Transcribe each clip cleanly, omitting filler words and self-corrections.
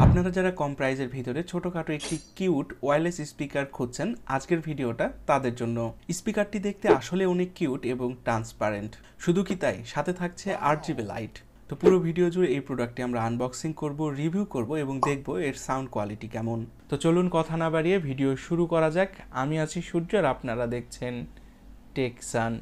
আপনারা যারা কম প্রাইজের ভিতরে ছোটখাটো একটি কিউট ওয়্যারলেস স্পিকার খুঁজছেন, আজকের ভিডিওটা তাদের জন্য। স্পিকারটি দেখতে আসলে অনেক কিউট এবং ট্রান্সপারেন্ট। শুধু কি তাই, সাথে থাকছে 8GB লাইট। তো পুরো ভিডিও জুড়ে এই প্রোডাক্টটি আমরা আনবক্সিং করব, রিভিউ করব এবং দেখব এর সাউন্ড কোয়ালিটি কেমন। তো চলুন কথা না বাড়িয়ে ভিডিও শুরু করা যাক। আমি আছি সূর্য আর আপনারা দেখছেন টেকসান।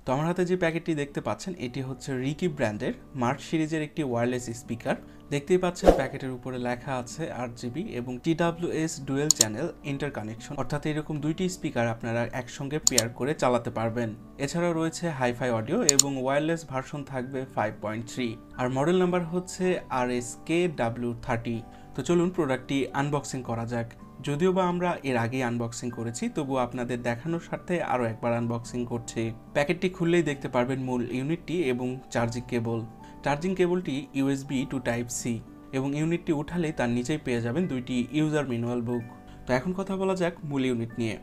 তো আমার হাতে যে প্যাকেটটি দেখতে পাচ্ছেন এটি হচ্ছে রিকি ব্র্যান্ডের মার্চ সিরিজের একটি ওয়্যারলেস স্পিকার। দেখতেই পাচ্ছেন প্যাকেটের উপরে লেখা আছে 8GB এবং TWS dual channel inter connection, অর্থাৎ এরকম দুইটি স্পিকার আপনারা একসঙ্গে পেয়ার করে চালাতে পারবেন। এছাড়াও রয়েছে হাইফাই অডিও এবং ওয়্যারলেস ভার্সন থাকবে 5.3 আর মডেল নাম্বার হচ্ছে RSKW30। তো চলুন প্রোডাক্টটি আনবক্সিং করা যাক। যদিও বা আমরা এর আগেই আনবক্সিং করেছি, তবুও আপনাদের দেখানোর স্বার্থে আরও একবার আনবক্সিং করছি। প্যাকেটটি খুললেই দেখতে পারবেন মূল ইউনিটটি এবং চার্জিং কেবল। চার্জিং কেবলটি USB টু টাইপ C এবং ইউনিটটি উঠালেই তার নিচেই পেয়ে যাবেন দুইটি ইউজার ম্যানুয়াল বুক। তো এখন কথা বলা যাক মূল ইউনিট নিয়ে।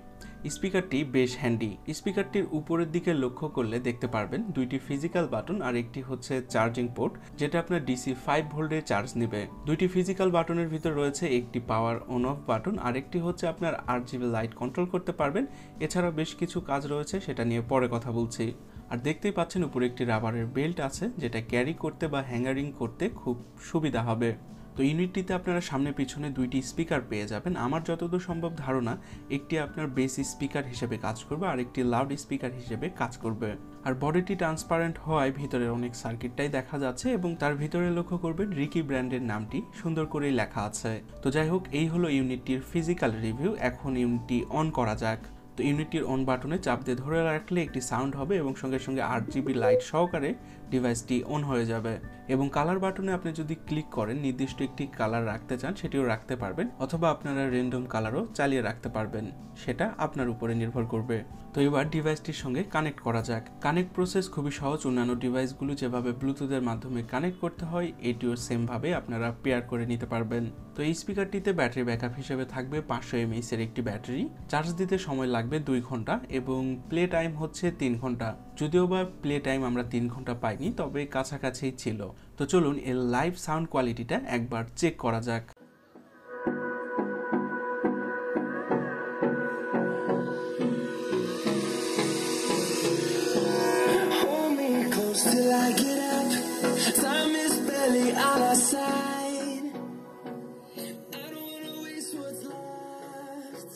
স্পিকারটি বেশ হ্যান্ডি। স্পিকারটির উপরের দিকে লক্ষ্য করলে দেখতে পারবেন দুইটি ফিজিক্যাল বাটন আর একটি হচ্ছে চার্জিং পোর্ট, যেটা আপনার DC 5 ভোল্টের চার্জ নেবে। দুইটি ফিজিক্যাল বাটনের ভিতর রয়েছে একটি পাওয়ার অন অফ বাটন আর একটি হচ্ছে আপনার 8GB লাইট কন্ট্রোল করতে পারবেন। এছাড়াও বেশ কিছু কাজ রয়েছে, সেটা নিয়ে পরে কথা বলছি। আর দেখতেই পাচ্ছেন উপরে একটি রাবারের বেল্ট আছে, যেটা ক্যারি করতে বা হ্যাঙ্গারিং করতে খুব সুবিধা হবে। তো ইউনিটটিতে আপনারা সামনে পিছনে দুইটি স্পিকার পেয়ে যাবেন। আমার যতদূর সম্ভব ধারণা একটি আপনার বেস স্পিকার হিসেবে কাজ করবে আর একটি লাউড স্পিকার হিসেবে কাজ করবে। আর বডিটি ট্রান্সপারেন্ট হওয়ায় ভিতরের অনেক সার্কিটটাই দেখা যাচ্ছে এবং তার ভিতরে লক্ষ্য করবেন রিকি ব্র্যান্ডের নামটি সুন্দর করেই লেখা আছে। তো যাই হোক, এই হলো ইউনিটটির ফিজিক্যাল রিভিউ। এখন ইউনিটটি অন করা যাক। তো ইউনিটটির অন বাটনে চাপ দিয়ে ধরে রাখলে একটি সাউন্ড হবে এবং সঙ্গে সঙ্গে 8GB লাইট সহকারে ডিভাইসটি অন হয়ে যাবে। এবং কালার বাটনে আপনি যদি ক্লিক করেন, নির্দিষ্ট একটি কালার রাখতে চান সেটিও রাখতে পারবেন, অথবা আপনারা র্যান্ডম কালারও চালিয়ে রাখতে পারবেন, সেটা আপনার উপরে নির্ভর করবে। তো এবার ডিভাইসটির সঙ্গে কানেক্ট করা যাক। কানেক্ট প্রসেস খুবই সহজ। অন্যান্য ডিভাইসগুলো যেভাবে ব্লুটুথের মাধ্যমে কানেক্ট করতে হয়, এটিও সেমভাবে আপনারা পেয়ার করে নিতে পারবেন। তো এই স্পিকারটিতে ব্যাটারি ব্যাকআপ হিসেবে থাকবে 500 mAh এর একটি ব্যাটারি। চার্জ দিতে সময় লাগবে 2 ঘন্টা এবং প্লে টাইম হচ্ছে 3 ঘন্টা। যদিও বা প্লে টাইম আমরা 3 ঘন্টা পাইনি, তবে কাছাকাছি ছিল। তো চলুন এর লাইভ সাউন্ড কোয়ালিটিটা একবার চেক করা যাক। Till I get up, time is barely on our side. I don't wanna waste what's left.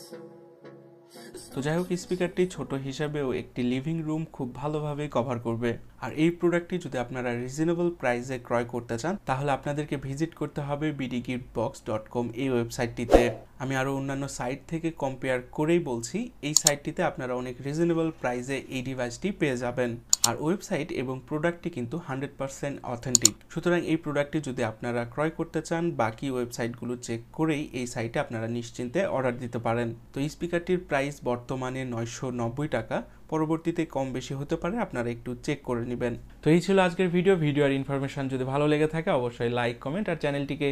তো যাই হোক, স্পিকারটি ছোট হিসাবেও একটি লিভিং রুম খুব ভালোভাবে কভার করবে। আর এই প্রোডাক্টটি যদি আপনারা রিজনেবল প্রাইসে ক্রয় করতে চান, তাহলে আপনাদেরকে ভিজিট করতে হবে bdgiftbox.com এই ওয়েবসাইটটিতে। আমি আরও অন্যান্য সাইট থেকে কম্পেয়ার করেই বলছি, এই সাইটটিতে আপনারা অনেক রিজনেবল প্রাইসে এই ডিভাইসটি পেয়ে যাবেন। আর ওয়েবসাইট এবং প্রোডাক্টটি কিন্তু 100% অথেন্টিক। সুতরাং এই প্রোডাক্টটি যদি আপনারা ক্রয় করতে চান, বাকি ওয়েবসাইটগুলো চেক করেই এই সাইটে আপনারা নিশ্চিন্তে অর্ডার দিতে পারেন। তো এই স্পিকারটির প্রাইস বর্তমানে 990 টাকা। পরবর্তীতে কম বেশি হতে পারে, আপনারা একটু চেক করে নেবেন। তো এই ছিল আজকের ভিডিও। আর ইনফরমেশন যদি ভালো লেগে থাকে অবশ্যই লাইক, কমেন্ট আর চ্যানেলটিকে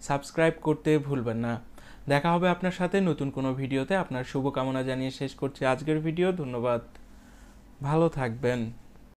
সাবস্ক্রাইব করতে ভুলবেন না। দেখা হবে আপনার সাথে নতুন কোনো ভিডিওতে। আপনার শুভকামনা জানিয়ে শেষ করছি আজকের ভিডিও। ধন্যবাদ, ভালো থাকবেন।